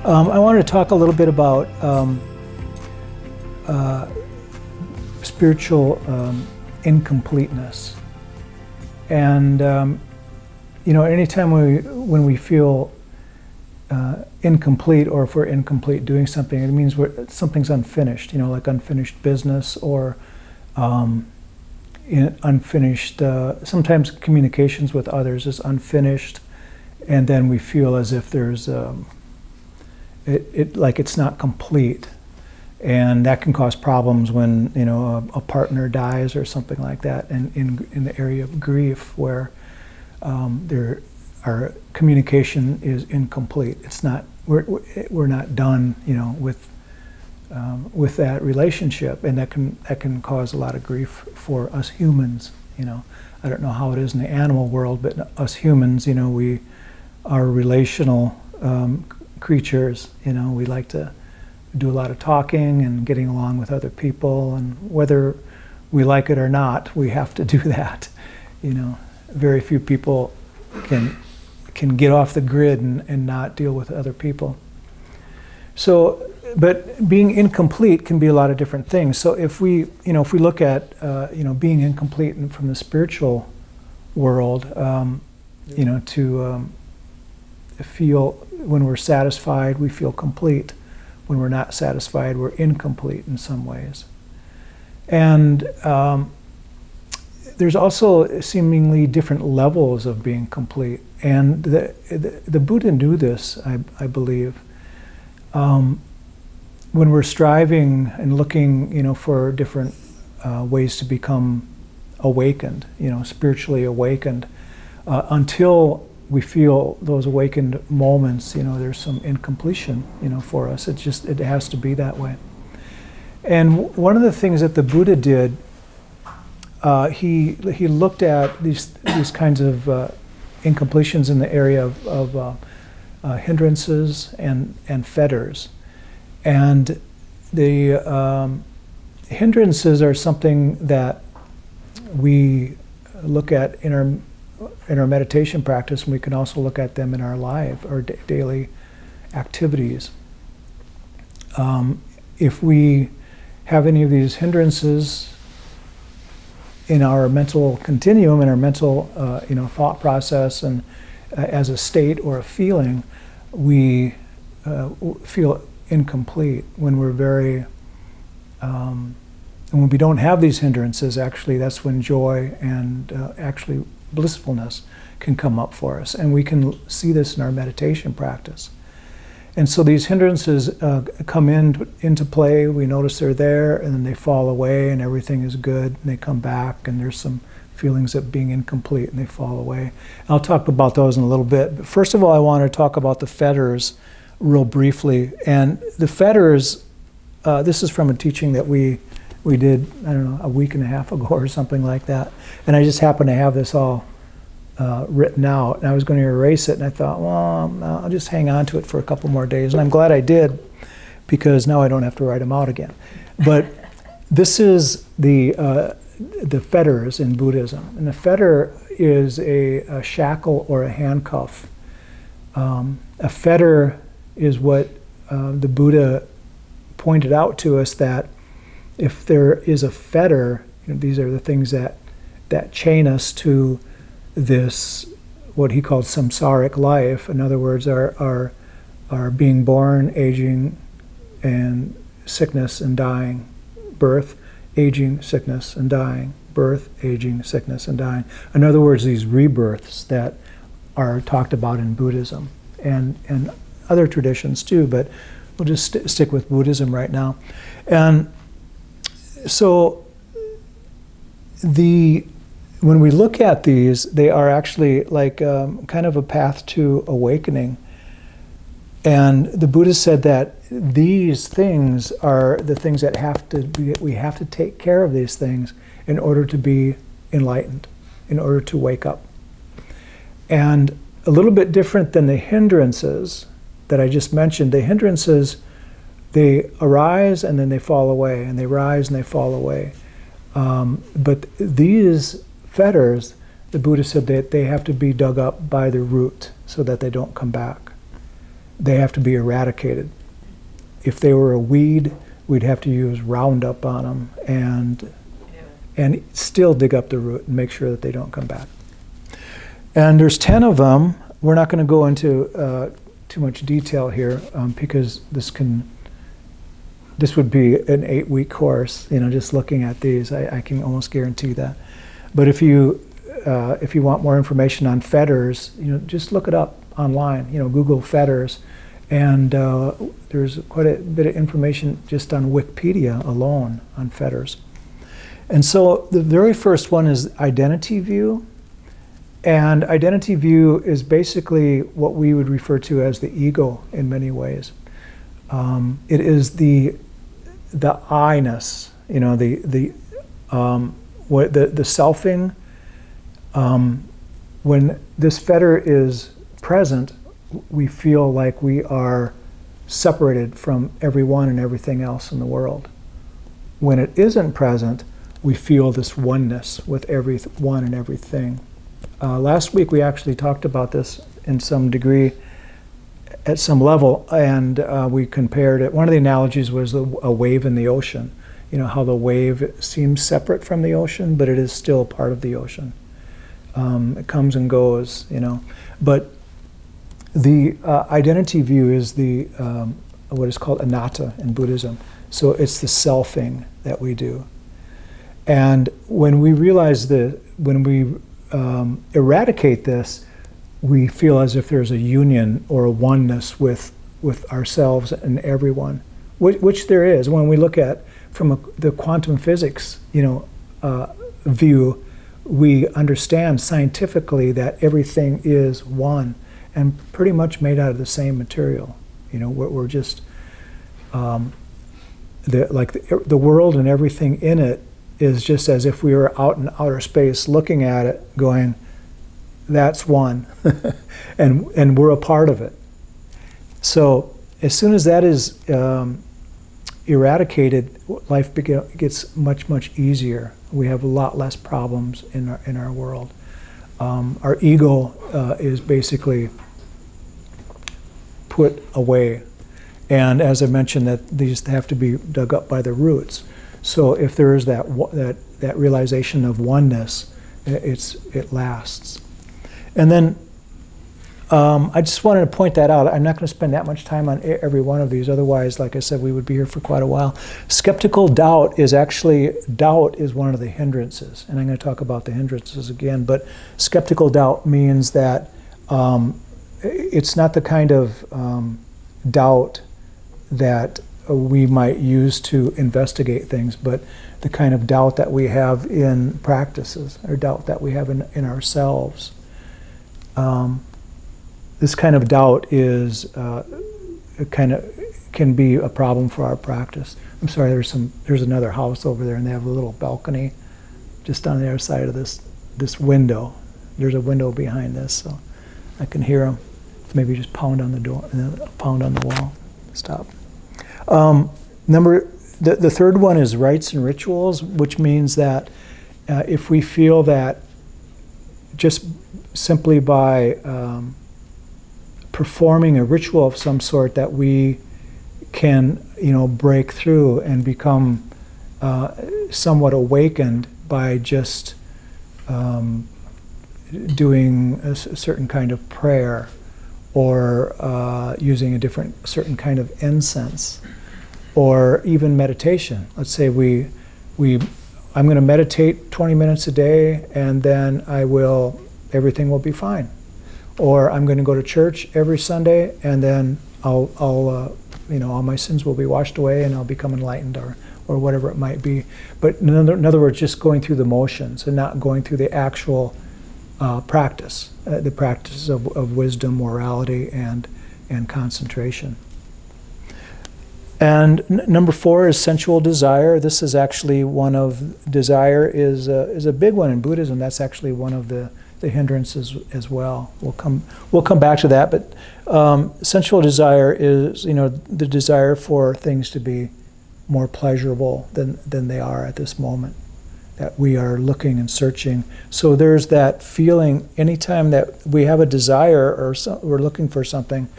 I wanted to talk a little bit about spiritual incompleteness. And anytime when we feel incomplete, or if we're incomplete doing something, it means something's unfinished. Like unfinished business, or unfinished. Sometimes communications with others is unfinished, and then we feel as if there's like it's not complete, and that can cause problems when a partner dies or something like that, and in the area of grief, where our communication is incomplete. It's not, we're not done with that relationship, and that can cause a lot of grief for us humans. I don't know how it is in the animal world, but us humans, we are relational creatures. We like to do a lot of talking and getting along with other people, and whether we like it or not, we have to do that. Very few people can get off the grid and not deal with other people. So, but being incomplete can be a lot of different things. So if we look at being incomplete from the spiritual world, to feel, when we're satisfied, we feel complete. When we're not satisfied, we're incomplete in some ways. And there's also seemingly different levels of being complete. And the Buddha knew this, I believe. When we're striving and looking, for different ways to become awakened, spiritually awakened, until we feel those awakened moments, there's some incompletion, for us. It has to be that way. And one of the things that the Buddha did, he looked at these kinds of incompletions in the area of hindrances and fetters. And the hindrances are something that we look at in our meditation practice, and we can also look at them in our life or daily activities. If we have any of these hindrances in our mental continuum, in our mental thought process, and as a state or a feeling, we feel incomplete. When we're very and when we don't have these hindrances, actually that's when joy and actually blissfulness can come up for us, and we can see this in our meditation practice. And so these hindrances come into play. We notice they're there, and then they fall away, and everything is good, and they come back, and there's some feelings of being incomplete, and they fall away. I'll talk about those in a little bit. But first of all, I want to talk about the fetters real briefly. And the fetters, this is from a teaching that we did, I don't know, a week and a half ago or something like that. And I just happened to have this all written out, and I was going to erase it, and I thought, well, I'll just hang on to it for a couple more days. And I'm glad I did, because now I don't have to write them out again. But this is the fetters in Buddhism. And the fetter is a shackle or a handcuff. A fetter is what the Buddha pointed out to us, that if there is a fetter, these are the things that chain us to this, what he called samsaric life. In other words, our being born, aging, and sickness and dying. Birth, aging, sickness, and dying. Birth, aging, sickness, and dying. In other words, these rebirths that are talked about in Buddhism and other traditions too, but we'll just stick with Buddhism right now. And so when we look at these, they are actually like kind of a path to awakening. And the Buddha said that these things are the things that we have to take care of these things in order to be enlightened, in order to wake up. And a little bit different than the hindrances that I just mentioned. The hindrances, they arise and then they fall away, and they rise and they fall away. But these fetters, the Buddha said that they have to be dug up by the root so that they don't come back. they have to be eradicated. If they were a weed, we'd have to use Roundup on them and still dig up the root and make sure that they don't come back. And there's 10 of them. We're not going to go into too much detail here because this would be an 8-week course. Just looking at these, I can almost guarantee that. But if you want more information on Fetters, just look it up online. Google Fetters, and there's quite a bit of information just on Wikipedia alone on Fetters. And so the very first one is identity view. And identity view is basically what we would refer to as the ego in many ways. It is the I-ness, the selfing. When this fetter is present, we feel like we are separated from everyone and everything else in the world. When it isn't present, we feel this oneness with everyone and everything. Last week we actually talked about this in some degree, at some level, and we compared it. One of the analogies was a wave in the ocean. How the wave seems separate from the ocean, but it is still part of the ocean. It comes and goes, But the identity view is the what is called anatta in Buddhism. So it's the selfing that we do. And when we realize when we eradicate this, we feel as if there's a union or a oneness with ourselves and everyone, which there is. When we look at from the quantum physics, view, we understand scientifically that everything is one and pretty much made out of the same material. We're just the world and everything in it is just as if we were out in outer space looking at it going, that's one, and we're a part of it. So as soon as that is eradicated, life gets much, much easier. We have a lot less problems in our world. Our ego is basically put away. And as I mentioned, that these have to be dug up by the roots. So if there is that realization of oneness, it lasts. And then I just wanted to point that out. I'm not going to spend that much time on every one of these. Otherwise, like I said, we would be here for quite a while. Skeptical doubt is one of the hindrances. And I'm going to talk about the hindrances again. But skeptical doubt means that it's not the kind of doubt that we might use to investigate things, but the kind of doubt that we have in practices, or doubt that we have in ourselves. This kind of doubt is can be a problem for our practice. I'm sorry, there's another house over there, and they have a little balcony just on the other side of this window. There's a window behind this, so I can hear them. Maybe just pound on the door, pound on the wall. Stop. The third one is rites and rituals, which means that if we feel that just simply by performing a ritual of some sort that we can, break through and become somewhat awakened by just doing a certain kind of prayer or using a certain kind of incense, or even meditation. Let's say I'm going to meditate 20 minutes a day, and then everything will be fine. Or I'm going to go to church every Sunday, and then all my sins will be washed away, and I'll become enlightened, or whatever it might be. But in other words, just going through the motions and not going through the actual practice, the practice of wisdom, morality, and concentration. And number 4 is sensual desire. This is actually desire is a big one in Buddhism. That's actually one of the hindrances as well. We'll come back to that, but sensual desire is the desire for things to be more pleasurable than they are at this moment, that we are looking and searching. So there's that feeling anytime that we have a desire or we're looking for something,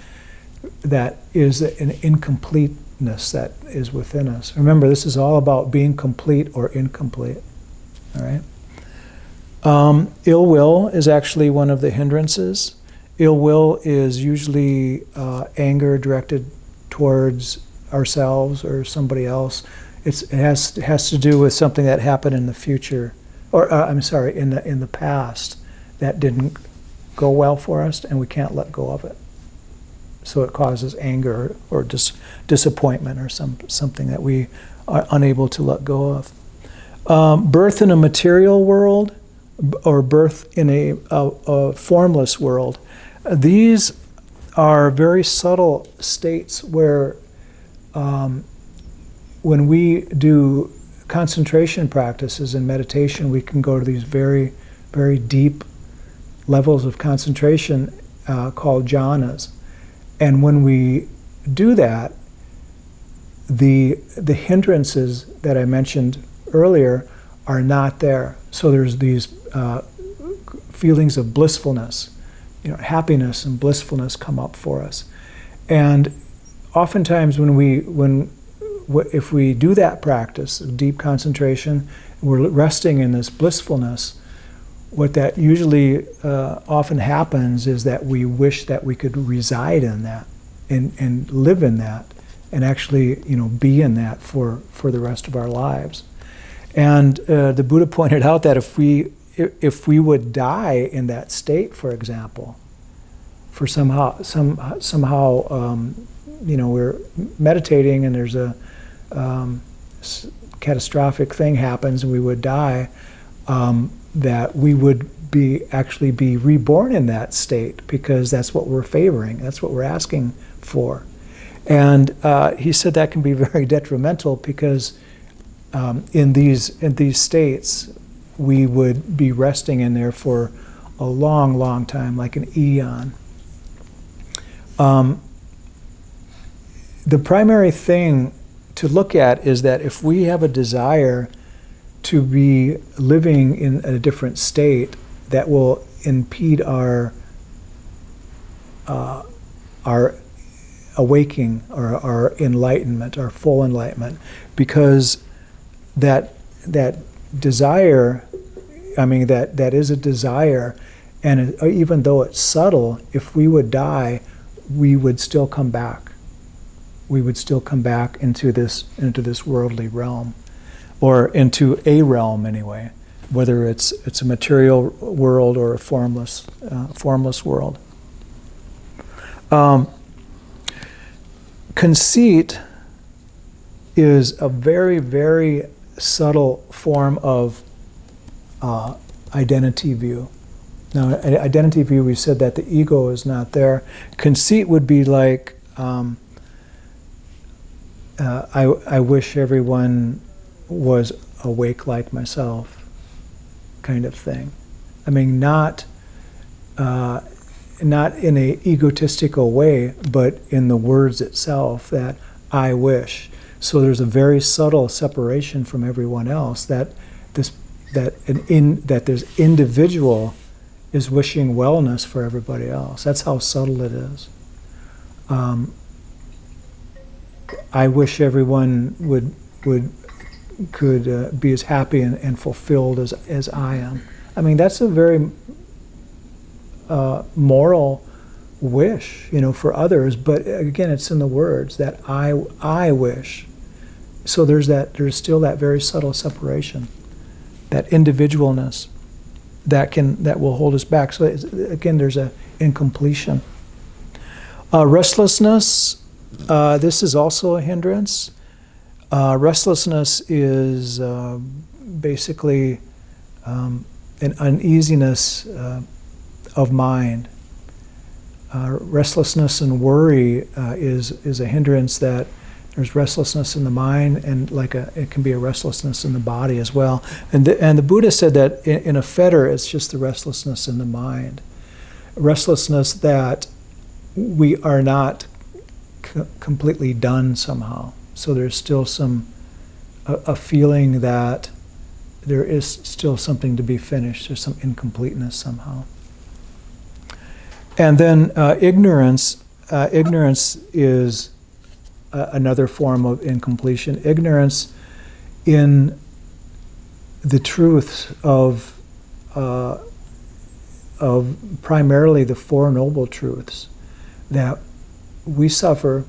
that is an incompleteness that is within us. Remember, this is all about being complete or incomplete. All right. Ill will is actually one of the hindrances. Ill will is usually anger directed towards ourselves or somebody else. It has to do with something that happened in the future, or I'm sorry, in the past that didn't go well for us, and we can't let go of it. So it causes anger or disappointment or something that we are unable to let go of. Birth in a material world or birth in a formless world. These are very subtle states where when we do concentration practices and meditation, we can go to these very, very deep levels of concentration called jhanas. And when we do that, the hindrances that I mentioned earlier are not there. So there's these feelings of blissfulness, happiness and blissfulness come up for us. And oftentimes if we do that practice of deep concentration, we're resting in this blissfulness, what that usually often happens is that we wish that we could reside in that and live in that and actually be in that for the rest of our lives. And the Buddha pointed out that if we would die in that state, for example, for somehow we're meditating and there's a catastrophic thing happens and we would die, that we would actually be reborn in that state because that's what we're favoring, that's what we're asking for. And he said that can be very detrimental because in these states we would be resting in there for a long, long time, like an eon. The primary thing to look at is that if we have a desire to be living in a different state, that will impede our awaking or our enlightenment, our full enlightenment, because that desire, that is a desire, and even though it's subtle, if we would die, we would still come back. We would still come back into this worldly realm, or into a realm anyway, whether it's a material world or a formless world. Conceit is a very, very subtle form of identity view. Now, identity view, we said that the ego is not there. Conceit would be like, I wish everyone was awake like myself, kind of thing. Not in a egotistical way, but in the words itself, that I wish. So there's a very subtle separation from everyone else, that this individual is wishing wellness for everybody else. That's how subtle it is. I wish everyone could be as happy and fulfilled as I am. That's a very moral wish, for others. But again, it's in the words that I wish. So there's still that very subtle separation, that individualness that will hold us back. So again, there's a incompletion. Restlessness. This is also a hindrance. Restlessness is basically an uneasiness of mind. Restlessness and worry is a hindrance. That there's restlessness in the mind, and it can be a restlessness in the body as well. And the Buddha said that in a fetter, it's just the restlessness in the mind, restlessness that we are not completely done somehow. So there's still a feeling that there is still something to be finished. There's some incompleteness somehow. And then ignorance ignorance is another form of incompletion. Ignorance in the truths of primarily the Four Noble Truths, that we suffer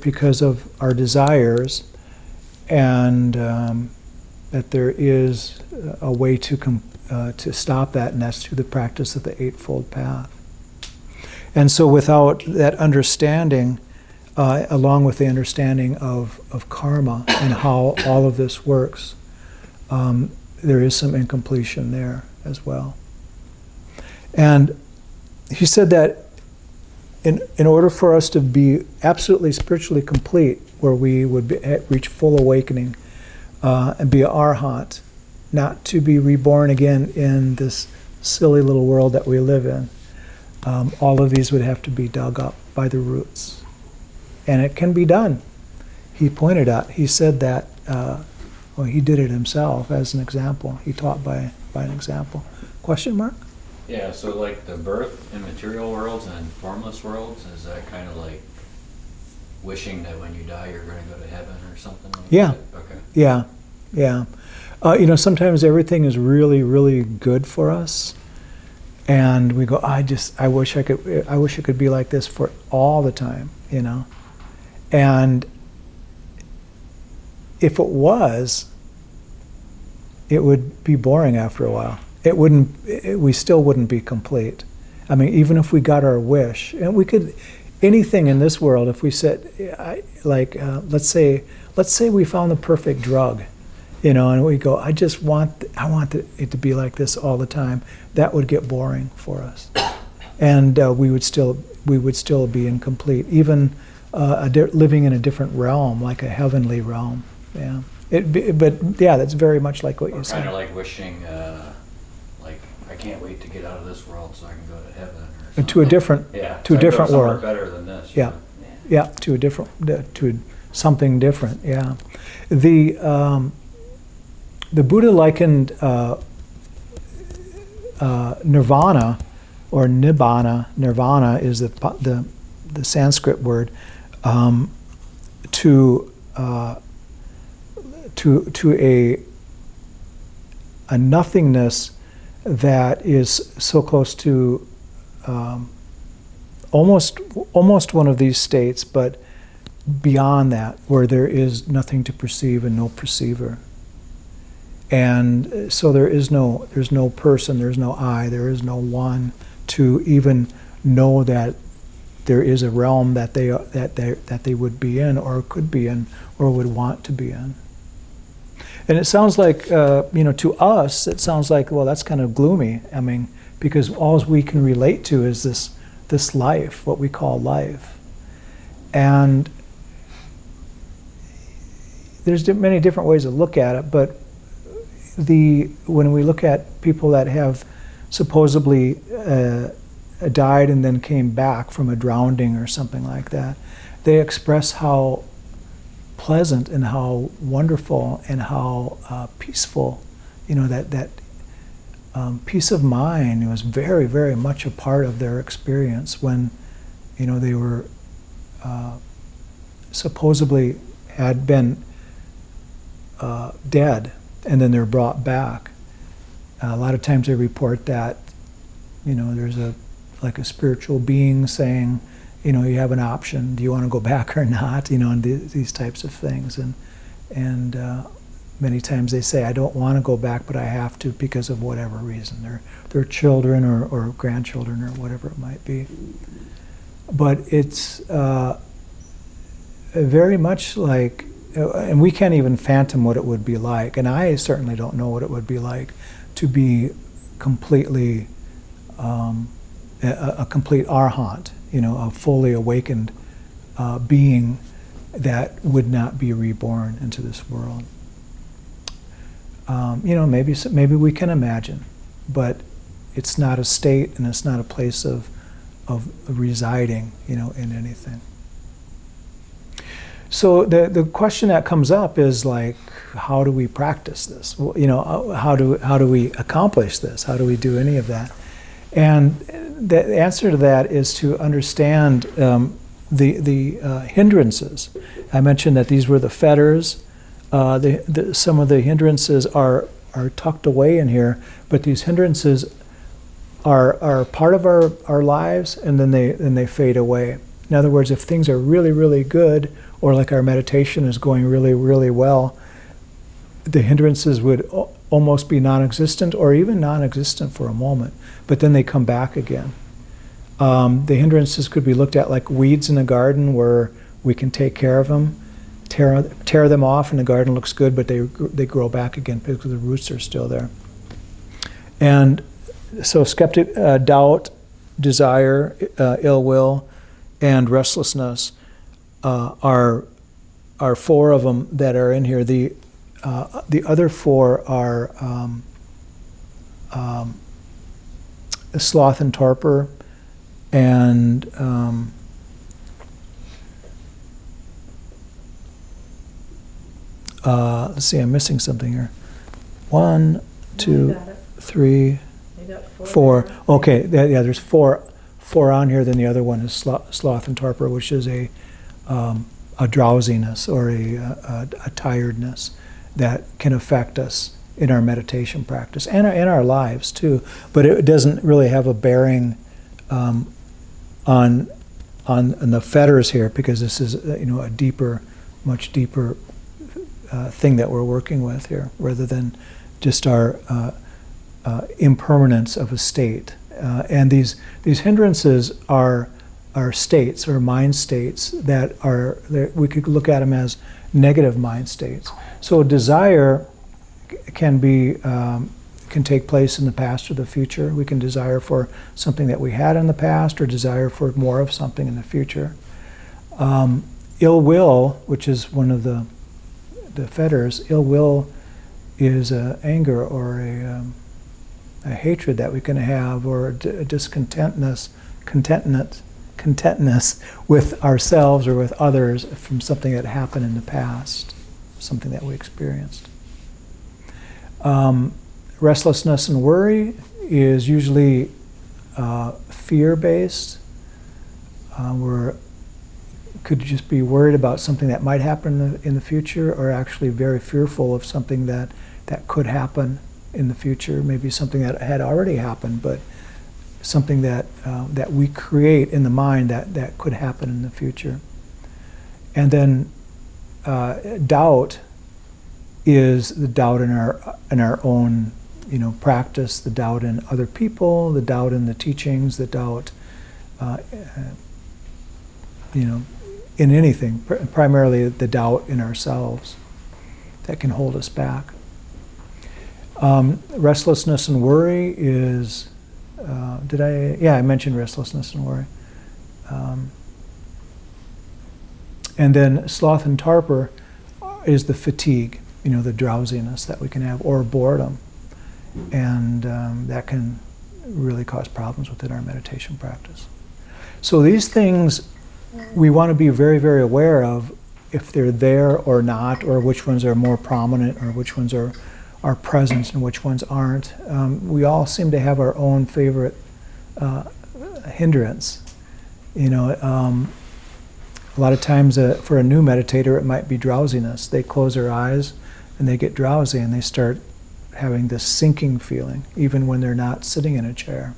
because of our desires, and that there is a way to stop that, and that's through the practice of the Eightfold Path. And so without that understanding, along with the understanding of karma and how all of this works, there is some incompletion there as well. And he said that in order for us to be absolutely spiritually complete, where we would reach full awakening and be an arhat, not to be reborn again in this silly little world that we live in, all of these would have to be dug up by the roots. And it can be done. He pointed out, he said that, he did it himself as an example. He taught by an example. Question mark? Yeah, so like the birth in material worlds and formless worlds, is that kind of like wishing that when you die you're going to go to heaven or something like that? Okay. Yeah. Sometimes everything is really, really good for us, and we go, I wish it could be like this for all the time, And if it was, it would be boring after a while. We still wouldn't be complete. I mean, even if we got our wish, and we could, anything in this world, if we said, let's say we found the perfect drug, and we go, I want it to be like this all the time, that would get boring for us. And we would still be incomplete, even living in a different realm, like a heavenly realm. Yeah. That's very much like what you said. Kind of like wishing, I can't wait to get out of this world so I can go to heaven or something. To a different world. Better than this. Yeah, to something different. Yeah, the Buddha likened nirvana or nibbana. Nirvana is the Sanskrit word to a nothingness that is so close to almost one of these states, but beyond that, where there is nothing to perceive and no perceiver. And so there's no person, there's no I, there is no one to even know that there is a realm that they would be in, or could be in, or would want to be in. And it sounds like, to us, it sounds like, well, that's kind of gloomy. I mean, because all we can relate to is this life, what we call life. And there's many different ways to look at it, but when we look at people that have supposedly died and then came back from a drowning or something like that, they express how pleasant and how wonderful and how peaceful, that peace of mind was very, very much a part of their experience when, they were supposedly had been dead, and then they're brought back. A lot of times they report that, there's a spiritual being saying, you have an option. Do you want to go back or not? And these types of things. And many times they say, I don't want to go back, but I have to because of whatever reason. Their children or grandchildren or whatever it might be. But it's very much like, and we can't even fathom what it would be like. And I certainly don't know what it would be like to be completely a complete arhat, a fully awakened being that would not be reborn into this world. Maybe we can imagine, but it's not a state and it's not a place of residing, in anything. So the question that comes up is like, how do we practice this? How do we accomplish this? How do we do any of that? And the answer to that is to understand the hindrances. I mentioned that these were the fetters. Some of the hindrances are tucked away in here, but these hindrances are part of our lives, and then they fade away. In other words, if things are really, really good, or like our meditation is going really, really well, the hindrances would almost be non-existent, or even non-existent for a moment, but then they come back again. The hindrances could be looked at like weeds in a garden, where we can take care of them, tear them off, and the garden looks good, but they grow back again because the roots are still there. And so doubt, desire, ill will, and restlessness are four of them that are in here. The other four are sloth and torpor, and let's see, I'm missing something here. 1, 2, 3, 4. Okay, yeah, there's four on here. Then the other one is sloth and torpor, which is a drowsiness or a tiredness that can affect us in our meditation practice and in our lives too. But it doesn't really have a bearing on the fetters here, because this is a deeper, much deeper thing that we're working with here, rather than just our impermanence of a state. And these hindrances are states, or mind states, that we could look at them as negative mind states. So desire can take place in the past or the future. We can desire for something that we had in the past, or desire for more of something in the future. Ill will, which is one of the fetters, ill will is anger, or a hatred that we can have, or a discontentness, contentness with ourselves or with others from something that happened in the past, something that we experienced. Restlessness and worry is usually fear-based. We could just be worried about something that might happen in the future, or actually very fearful of something that could happen in the future, maybe something that had already happened, but something that we create in the mind that could happen in the future. And then doubt is the doubt in our own practice, the doubt in other people, the doubt in the teachings, the doubt in anything, primarily the doubt in ourselves that can hold us back. Restlessness and worry is, I mentioned restlessness and worry. And then sloth and torpor is the fatigue, the drowsiness that we can have, or boredom. And that can really cause problems within our meditation practice. So these things we want to be very, very aware of, if they're there or not, or which ones are more prominent, or which ones are present and which ones aren't. We all seem to have our own favorite hindrance. A lot of times for a new meditator, it might be drowsiness. They close their eyes and they get drowsy, and they start having this sinking feeling, even when they're not sitting in a chair.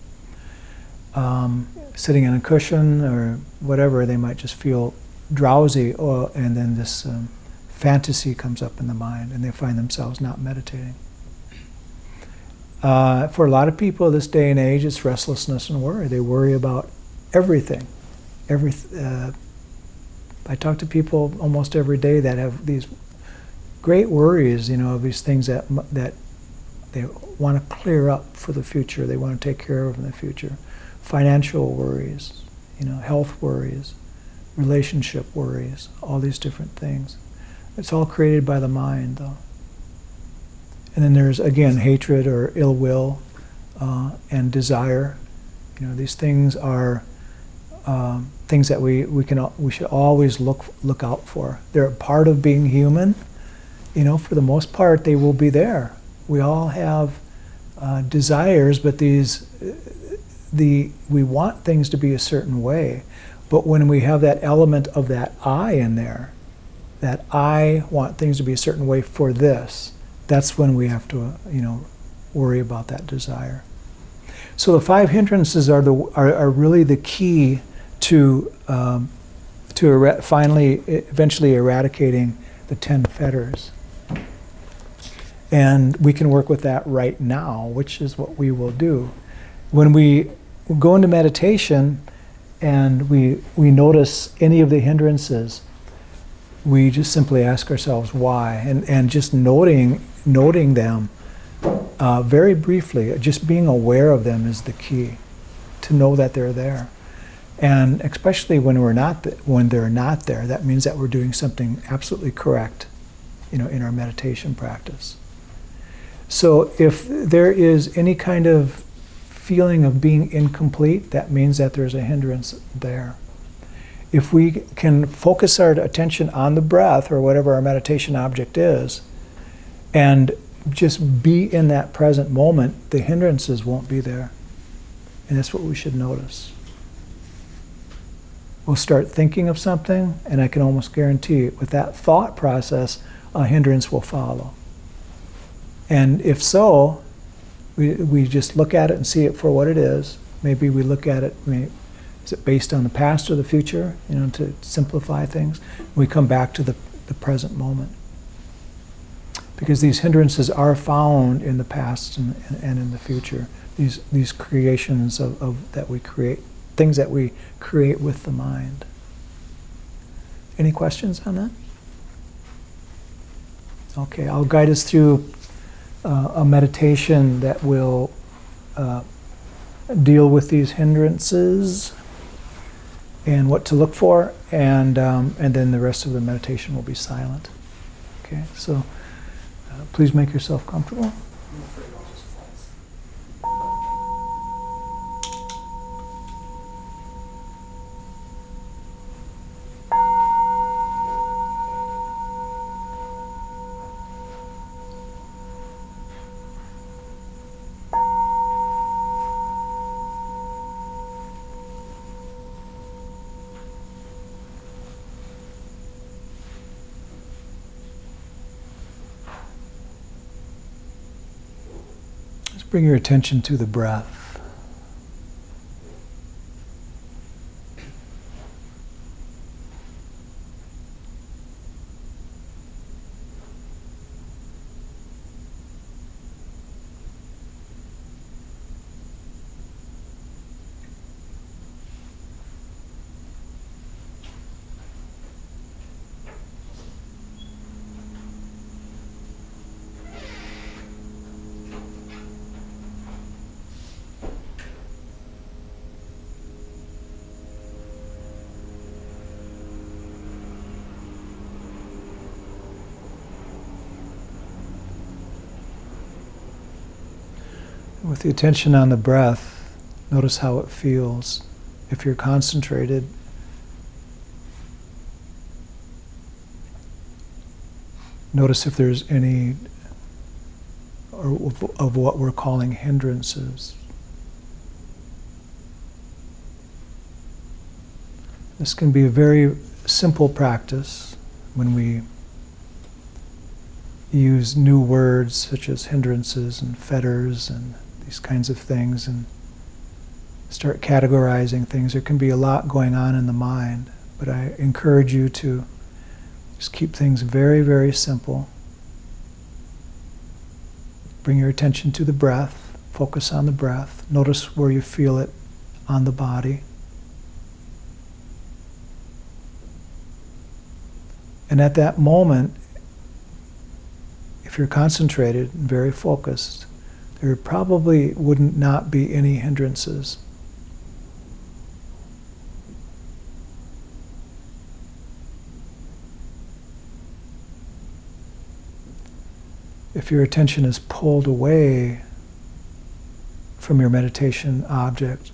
Sitting on a cushion or whatever, they might just feel drowsy, and then this fantasy comes up in the mind, and they find themselves not meditating. For a lot of people this day and age, it's restlessness and worry. They worry about everything. I talk to people almost every day that have these great worries, of these things that they want to clear up for the future. They want to take care of in the future. Financial worries, health worries, relationship worries, all these different things. It's all created by the mind, though. And then there's, again, hatred or ill will and desire. These things are things that we should always look out for. They're a part of being human. For the most part, they will be there. We all have desires, but we want things to be a certain way, but when we have that element of that I in there, that I want things to be a certain way for this, that's when we have to, worry about that desire. So the 5 hindrances are really the key to eventually eradicating the 10 fetters. And we can work with that right now, which is what we will do. When we go into meditation and we notice any of the hindrances, we just simply ask ourselves why, and just noting them very briefly, just being aware of them is the key, to know that they're there. And especially when they're not there, that means that we're doing something absolutely correct, in our meditation practice. So if there is any kind of feeling of being incomplete, that means that there's a hindrance there. If we can focus our attention on the breath or whatever our meditation object is, and just be in that present moment, the hindrances won't be there. And that's what we should notice. We'll start thinking of something, and I can almost guarantee it, with that thought process, a hindrance will follow. And if so, we just look at it and see it for what it is. Maybe we look at it, is it based on the past or the future, to simplify things? We come back to the present moment. Because these hindrances are found in the past and in the future. These creations of that we create, things that we create with the mind. Any questions on that? Okay, I'll guide us through a meditation that will deal with these hindrances and what to look for, and then the rest of the meditation will be silent. Okay, so please make yourself comfortable. Bring your attention to the breath. With the attention on the breath, notice how it feels. If you're concentrated, notice if there's any of what we're calling hindrances. This can be a very simple practice when we use new words such as hindrances and fetters and these kinds of things, and start categorizing things. There can be a lot going on in the mind, but I encourage you to just keep things very, very simple. Bring your attention to the breath, focus on the breath, notice where you feel it on the body. And at that moment, if you're concentrated and very focused, there probably wouldn't not be any hindrances. If your attention is pulled away from your meditation object,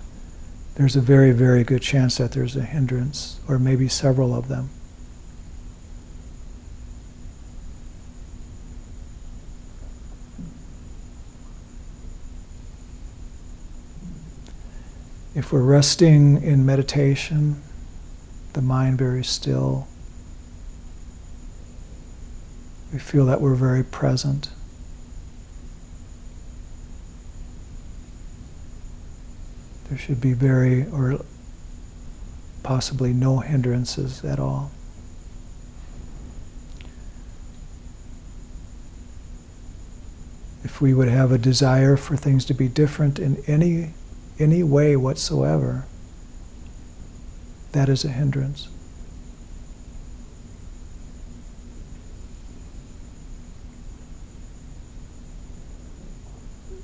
there's a very, very good chance that there's a hindrance, or maybe several of them. If we're resting in meditation, the mind very still, we feel that we're very present. There should be very, or possibly no hindrances at all. If we would have a desire for things to be different in any way whatsoever, that is a hindrance.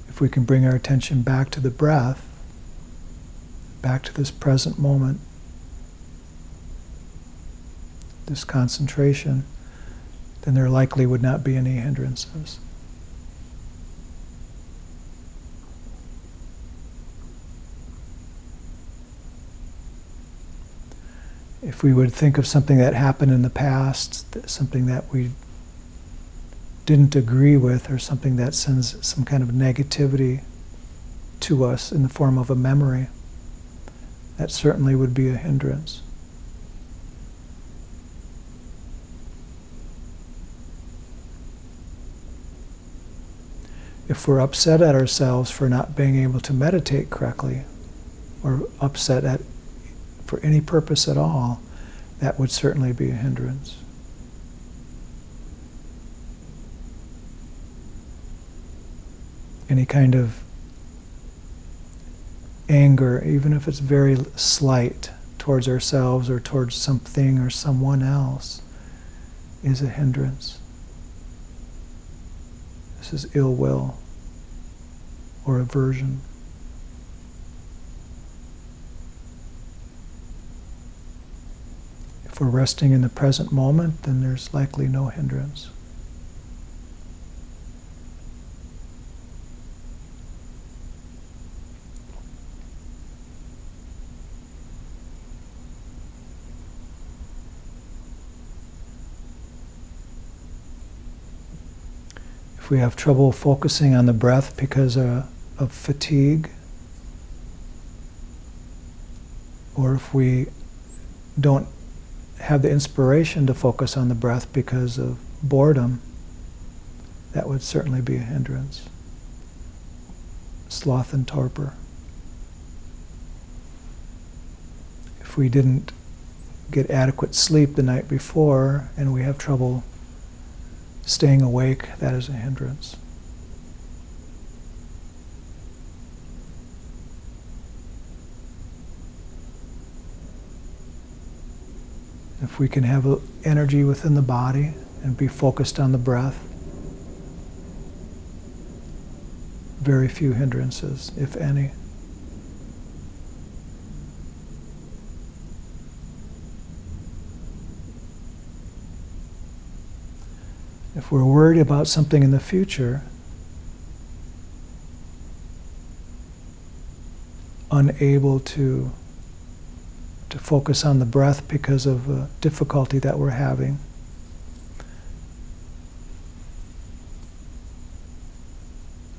If we can bring our attention back to the breath, back to this present moment, this concentration, then there likely would not be any hindrances. If we would think of something that happened in the past, something that we didn't agree with, or something that sends some kind of negativity to us in the form of a memory, that certainly would be a hindrance. If we're upset at ourselves for not being able to meditate correctly, or upset for any purpose at all, that would certainly be a hindrance. Any kind of anger, even if it's very slight, towards ourselves or towards something or someone else, is a hindrance. This is ill will or aversion. If we're resting in the present moment, then there's likely no hindrance. If we have trouble focusing on the breath because of fatigue, or if we don't have the inspiration to focus on the breath because of boredom, that would certainly be a hindrance. Sloth and torpor. If we didn't get adequate sleep the night before and we have trouble staying awake, that is a hindrance. If we can have energy within the body and be focused on the breath, very few hindrances, if any. If we're worried about something in the future, unable to focus on the breath because of a difficulty that we're having,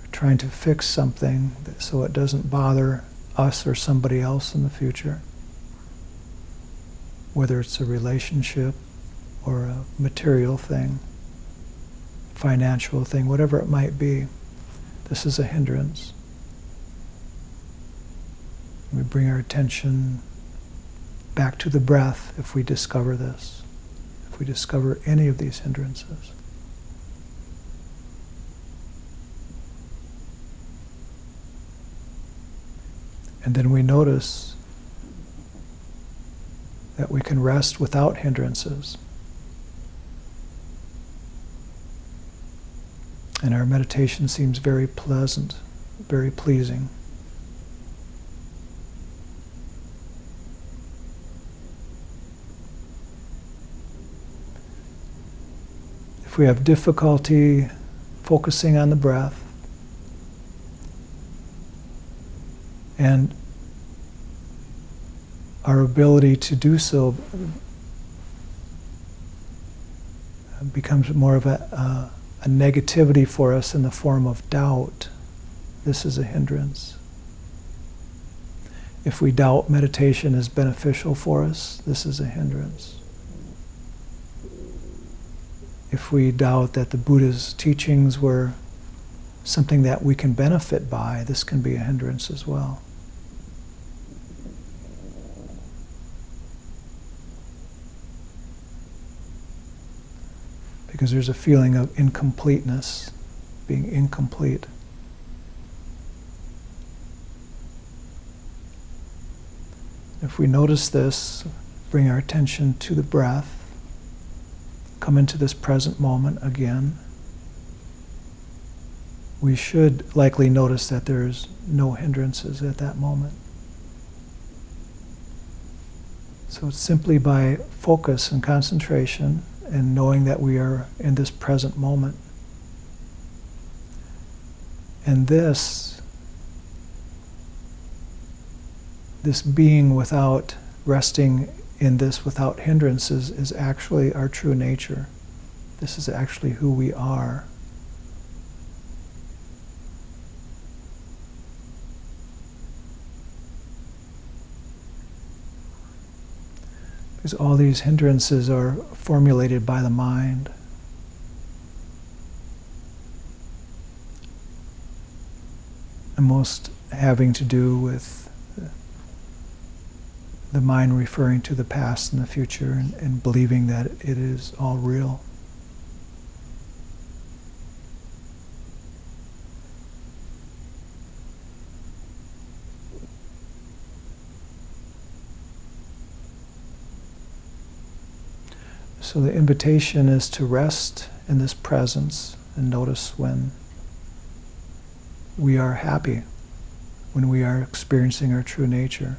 we're trying to fix something so it doesn't bother us or somebody else in the future, whether it's a relationship or a material thing, financial thing, whatever it might be. This is a hindrance. We bring our attention back to the breath if we discover this, if we discover any of these hindrances. And then we notice that we can rest without hindrances. And our meditation seems very pleasant, very pleasing. If we have difficulty focusing on the breath, and our ability to do so becomes more of a negativity for us in the form of doubt, this is a hindrance. If we doubt meditation is beneficial for us, this is a hindrance. If we doubt that the Buddha's teachings were something that we can benefit by, this can be a hindrance as well. Because there's a feeling of incompleteness, being incomplete. If we notice this, bring our attention to the breath, come into this present moment again, we should likely notice that there's no hindrances at that moment. So it's simply by focus and concentration and knowing that we are in this present moment. And this being without, resting in this without hindrances is actually our true nature. This is actually who we are. Because all these hindrances are formulated by the mind. And most having to do with the mind referring to the past and the future and believing that it is all real. So the invitation is to rest in this presence and notice when we are happy, when we are experiencing our true nature.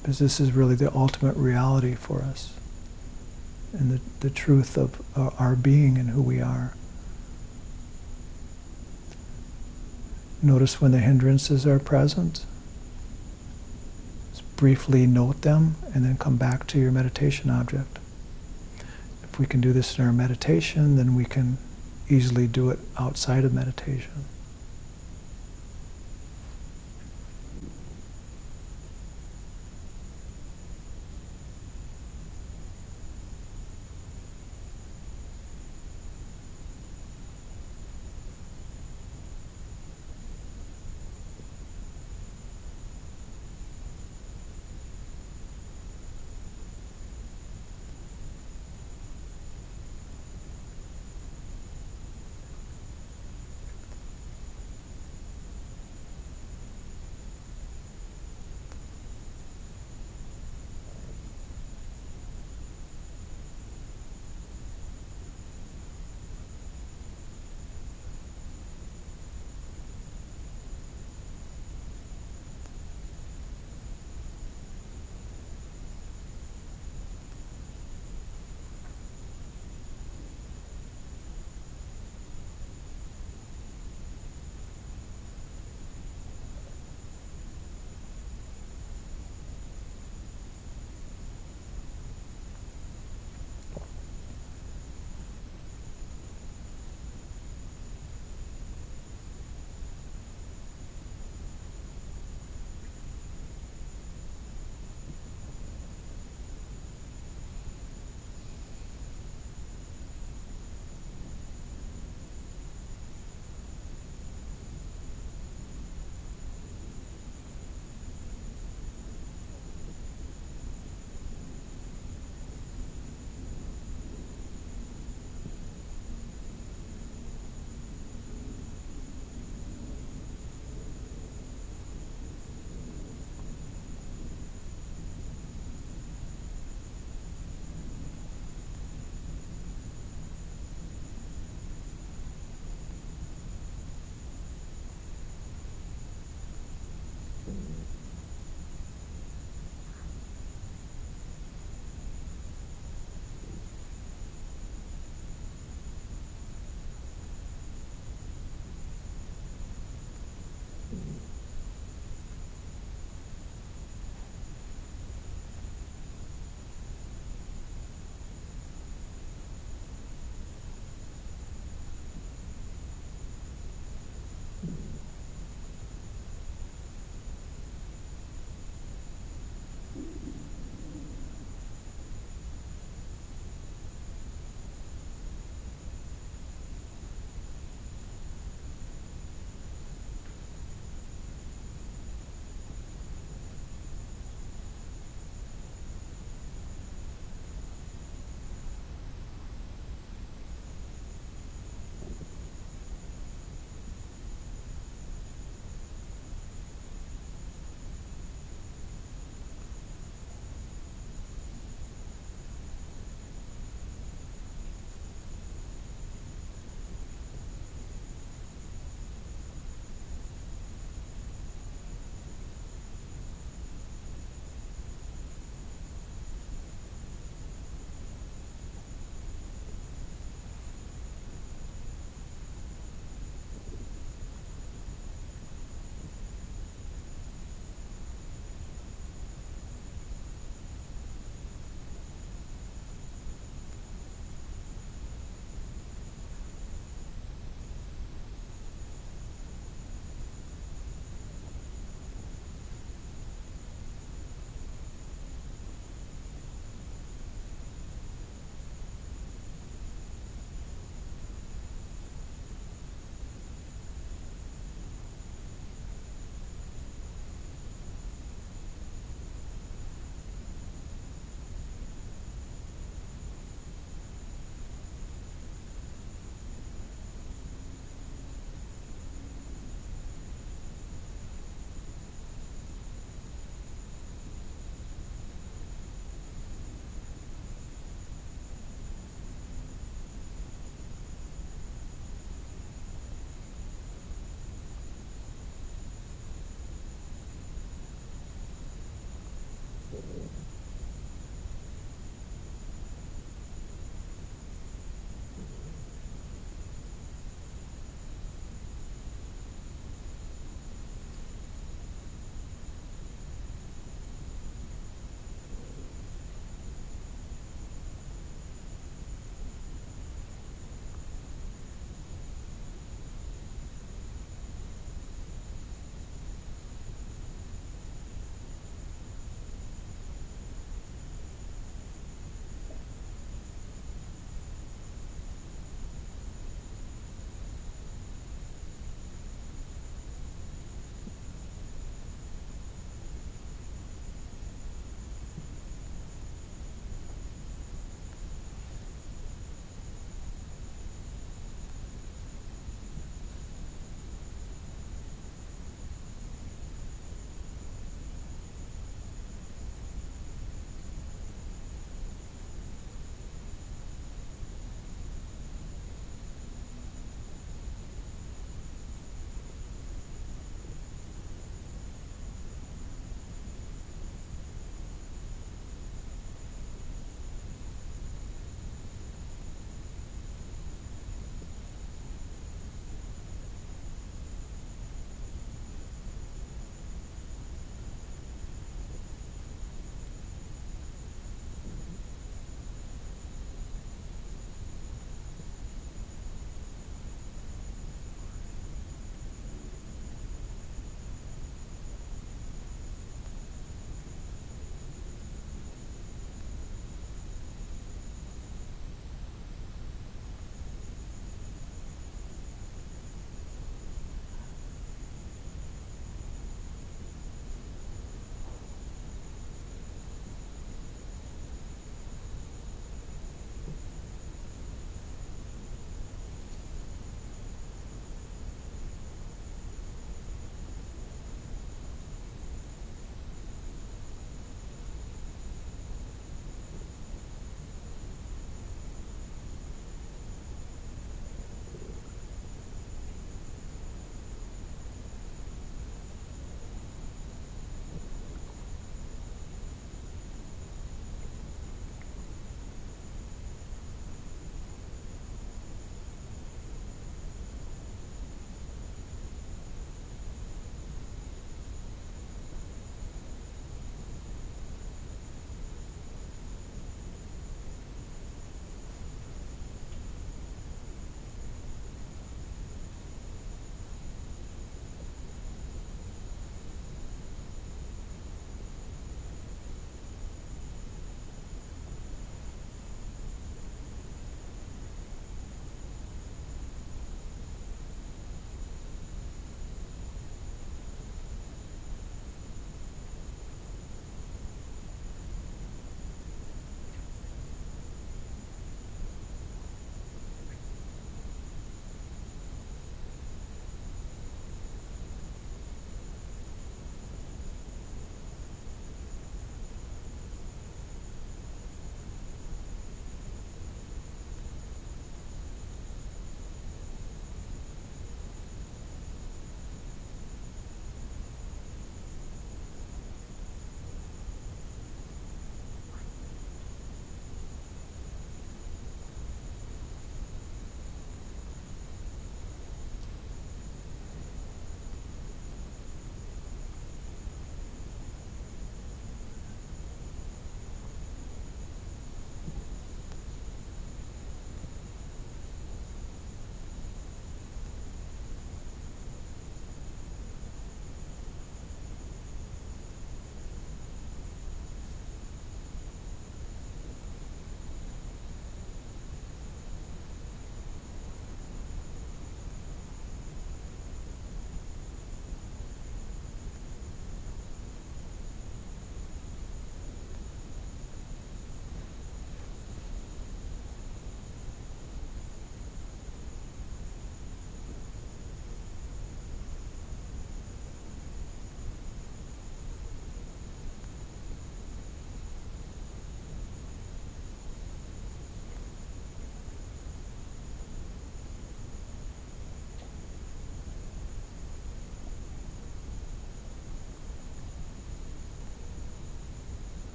Because this is really the ultimate reality for us and the truth of our being and who we are. Notice when the hindrances are present. Just briefly note them and then come back to your meditation object. If we can do this in our meditation, then we can easily do it outside of meditation.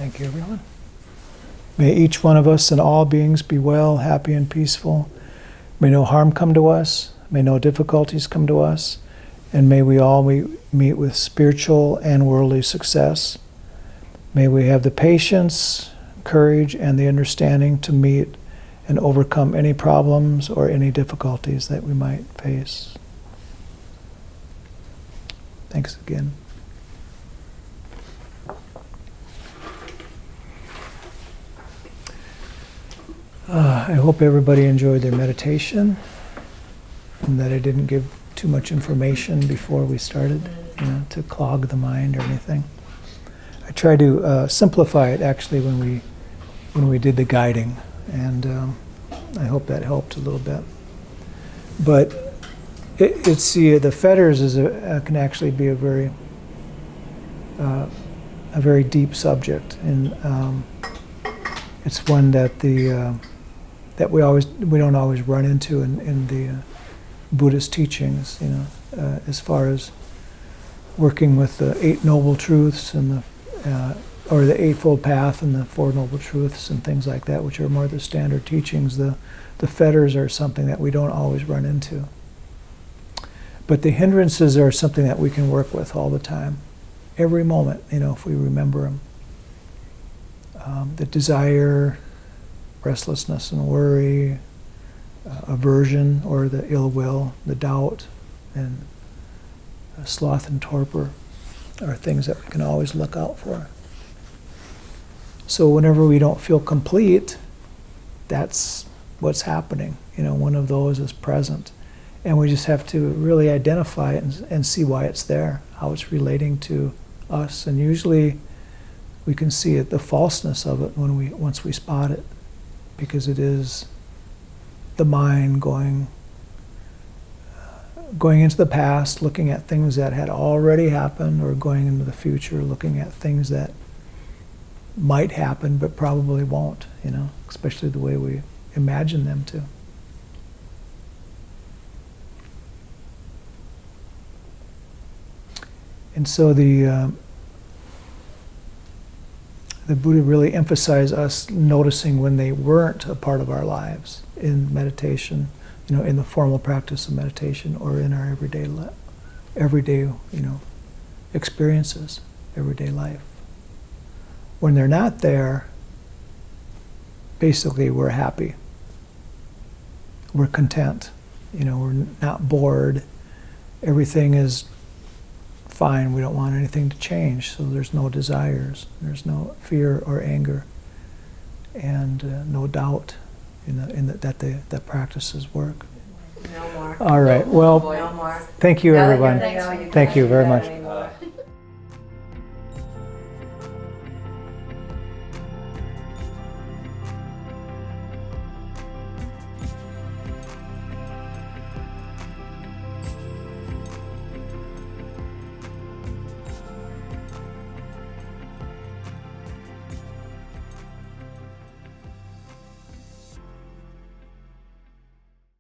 Thank you, everyone. May each one of us and all beings be well, happy, and peaceful. May no harm come to us. May no difficulties come to us. And may we all meet with spiritual and worldly success. May we have the patience, courage, and the understanding to meet and overcome any problems or any difficulties that we might face. Thanks again. I hope everybody enjoyed their meditation and that I didn't give too much information before we started, to clog the mind or anything. I tried to simplify it actually when we did the guiding, and I hope that helped a little bit. But the Fetters can actually be a very deep subject, and it's one that that we don't always run into in the Buddhist teachings, as far as working with the Eight Noble Truths and or the Eightfold Path and the Four Noble Truths and things like that, which are more the standard teachings. The Fetters are something that we don't always run into. But the hindrances are something that we can work with all the time, every moment, if we remember them. The desire, restlessness and worry, aversion or the ill will, the doubt, and sloth and torpor are things that we can always look out for. So whenever we don't feel complete, that's what's happening. One of those is present. And we just have to really identify it and see why it's there, how it's relating to us. And usually we can see it, the falseness of it, once we spot it, because it is the mind going into the past, looking at things that had already happened, or going into the future, looking at things that might happen but probably won't, especially the way we imagine them to. And so the Buddha really emphasized us noticing when they weren't a part of our lives in meditation, in the formal practice of meditation, or in our everyday experiences, everyday life. When they're not there, basically we're happy. We're content. We're not bored. Everything is fine. We don't want anything to change, so there's no desires, there's no fear or anger, and no doubt that the practices work. No more. All right. Well, No more. thank you, everyone. Thank you Thank you very do that much. anymore.